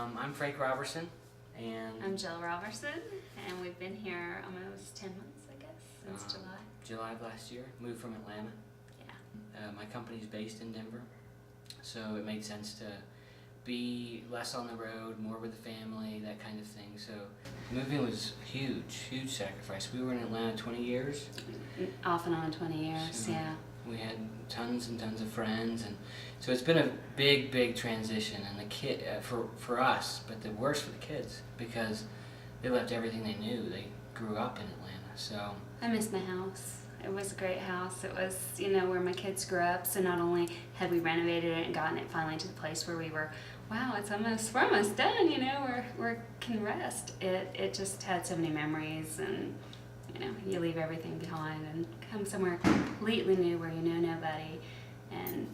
I'm Frank Roberson, and I'm Jill Roberson, and we've been here almost 10 months, I guess, since July. July of last year, moved from Atlanta. Yeah. My company's based in Denver, so it made sense to be less on the road, more with the family, that kind of thing. So moving was huge sacrifice. We were in Atlanta 20 years. Off and on 20 years, So yeah. we had tons and tons of friends, and so it's been a big transition. And the kid for us, but the worst for the kids because they left everything they knew. They grew up in Atlanta, so I miss my house. It was a great house. It was, where my kids grew up. So not only had we renovated it and gotten it finally to the place where we were, wow, we're almost done. We can rest. It just had so many memories, and you leave everything behind and come somewhere completely new where you know nobody, and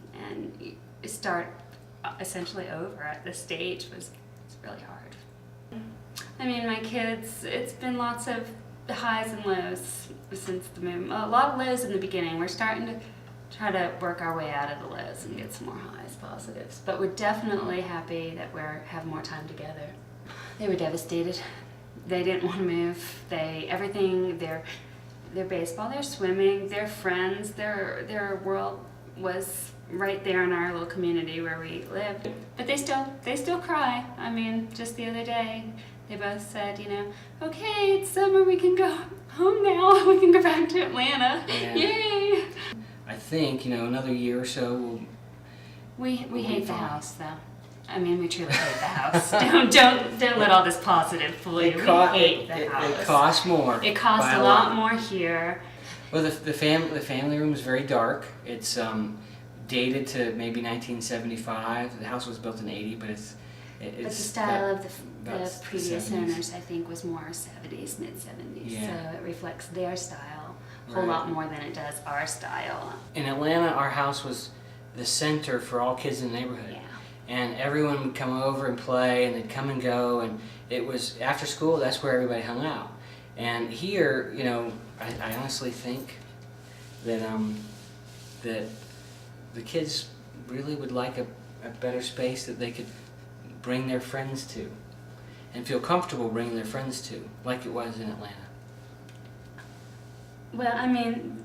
you start essentially over at this stage. It's really hard. I mean, my kids, it's been lots of highs and lows since the move. A lot of lows in the beginning. We're starting to try to work our way out of the lows and get some more highs, positives. But we're definitely happy that we have more time together. They were devastated. They didn't want to move. Everything, their baseball, their swimming, their friends, their world was right there in our little community where we lived. But they still cry. I mean, just the other day, they both said, okay, it's summer, we can go home now. We can go back to Atlanta. Yeah. Yay! I think another year or so We hate the house, though. I mean, we truly hate the house. Don't let all this positive fool you. We hate the house. It costs more. It costs a lot more here. Well, the family room is very dark. It's dated to maybe 1975. The house was built in -- but it's But the style of the about previous 70s. owners, I think, was more 70s, mid-70s. Yeah. So it reflects their style a whole Right. lot more than it does our style. In Atlanta, our house was the center for all kids in the neighborhood. Yeah. And everyone would come over and play, and they'd come and go, and it was after school. That's where everybody hung out. And here, I honestly think that that the kids really would like a better space that they could bring their friends to, and feel comfortable bringing their friends to, like it was in Atlanta. Well, I mean,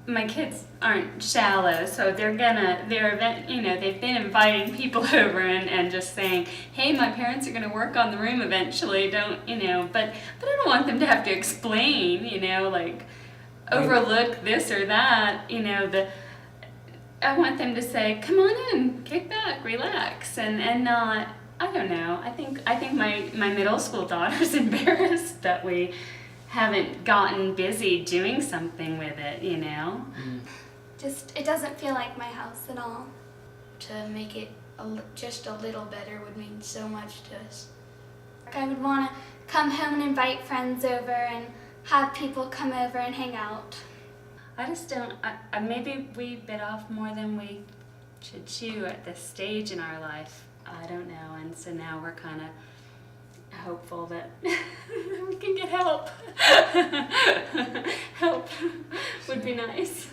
my kids aren't shallow, so they've been inviting people over and just saying, hey, my parents are going to work on the room eventually, but I don't want them to have to explain, overlook this or that, I want them to say, come on in, kick back, relax, and not, I don't know, I think my middle school daughter's embarrassed that we haven't gotten busy doing something with it, Just, it doesn't feel like my house at all. To make it just a little better would mean so much to us. I would want to come home and invite friends over and have people come over and hang out. I just don't, maybe we bit off more than we should chew at this stage in our life. I don't know, and so now we're kind of hopeful that we can get help. Help would be nice.